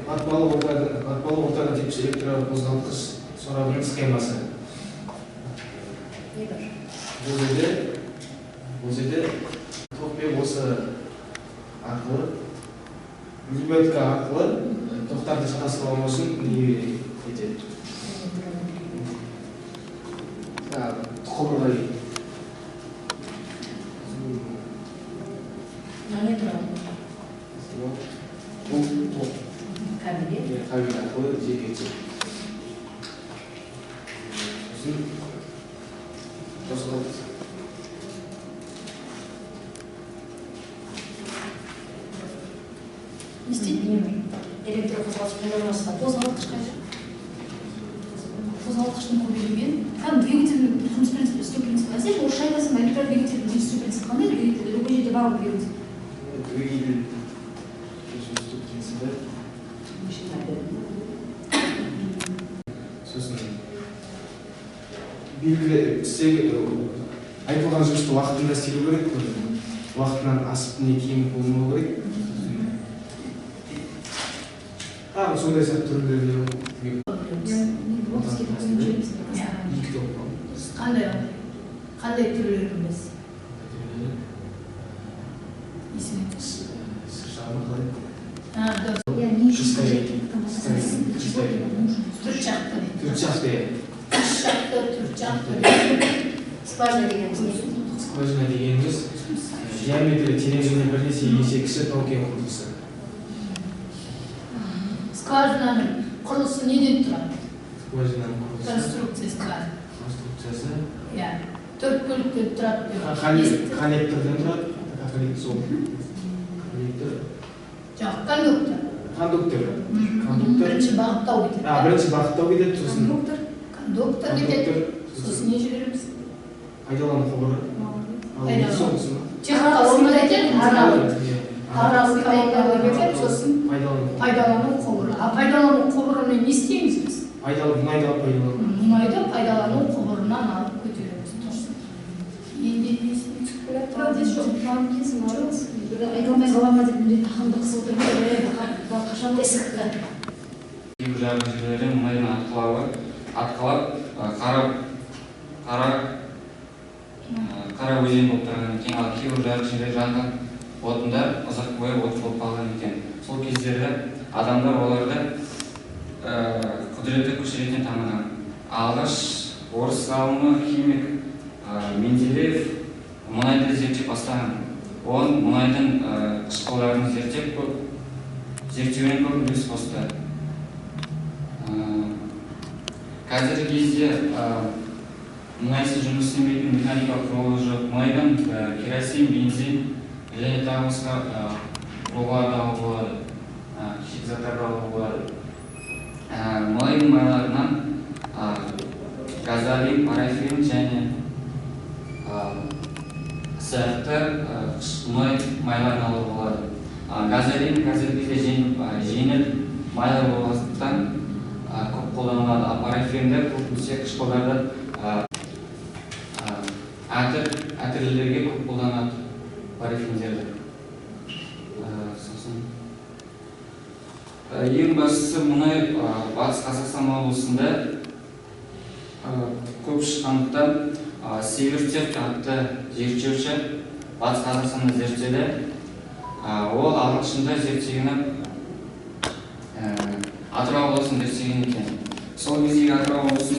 Батпалы ортаға тепші электрлік қозғалтқыш сораудың схемасы. Бұл жерде токпен осы арқылы, лебедка арқылы тоқтарды шатастырмау үшін не етеді? Құбырға дейді. Не тұрады? Бұл тоқ. Кабель? Кабель арқылы жерге түседі. Сосын қозғалтқыш. Не істейді? Электроқозғалтқыш қолданбасында қозғалтқыш қайда? Қозғалтқыштың көбеюімен там двигательдің жұмыс принципі, істеу принципі. Әсел, орысша айтасың, электродвигательдің істеу принципі қандай? Двигатель, любой жерде бар двигатель. Двигатель істеу принципі. Сосын белгілі айтылған жұмысты уақытында істеу керек, уақытынан асып не кейін болмау керек. Сондай сәт түрлеріне қандай түрлері білесіз? Скважина дегеніміз диаметрі тереңдігінен бірнеше есе кіші тонкий құрылысы. Скважинаның құрылысы неден тұрады? Скважинаның құрылысы Конструкциясы бар. Конструкциясы Төрт бөліктен тұрады. Коннектордан тұрады. Коннектор. Жоқ, кондуктор. Кондуктор. Бірінші бағыттау кетеді. Бірінші бағыттау кетеді, сосын кондуктор кетеді. Сосын не жібереміз? Пайдалану құбыры. Техника орнында кетеді, аралық колонналар кетеді, сосын пайдалану құбыры. Пайдалану құбырымен не істейміз біз? Мұнайды алып пайдалану. Мұнайды пайдалану құбырынан алып көтереміз. Енді не істейміз? Правдес жоқ. Айналмай қалама деп міндет тақымды қысып отырмын. Қашан есікті? Кейбір жарғы жерлері мұнайдың атқылап қара өзен болып тұрған екен, ал кейбір жарғы жерлері жанған отындар ұзақ бойы от болып қалған екен. Сол кездерде адамдар оларды құдіретті күш ретінде таныған. Алғаш орыс ғалымы химик Менделеев мұнайды зерттеп бастаған. Он мұнайдың қышқылдарын зерттеуіне көп үлес қосты. Қазіргі кезде мұнайсыз жұмыс істемейтін механикалық құрылғы жоқ. Мұнайдан керосин, бензин және тағы басқа құрылғыларды алуға болады, шикізаттарды алуға болады. Мұнайдың майларынан газолин, парафин және сияқты мұнай майларын алуға болады. Газолин қазіргі кезде жеңіл майлар болғандықтан көп қолданылады. Парафинді көбінесе қышқылдарды әтірлерге көп қолданады парафиндерді. Ең бастысы мұнай Батыс Қазақстан облысында көп шыққандықтан Северцев атты зерттеуші Батыс Қазақстанды зерттеді. Ол алғашында зерттегені Атырау облысын зерттеген екен. Сол кездегі Атырау облысын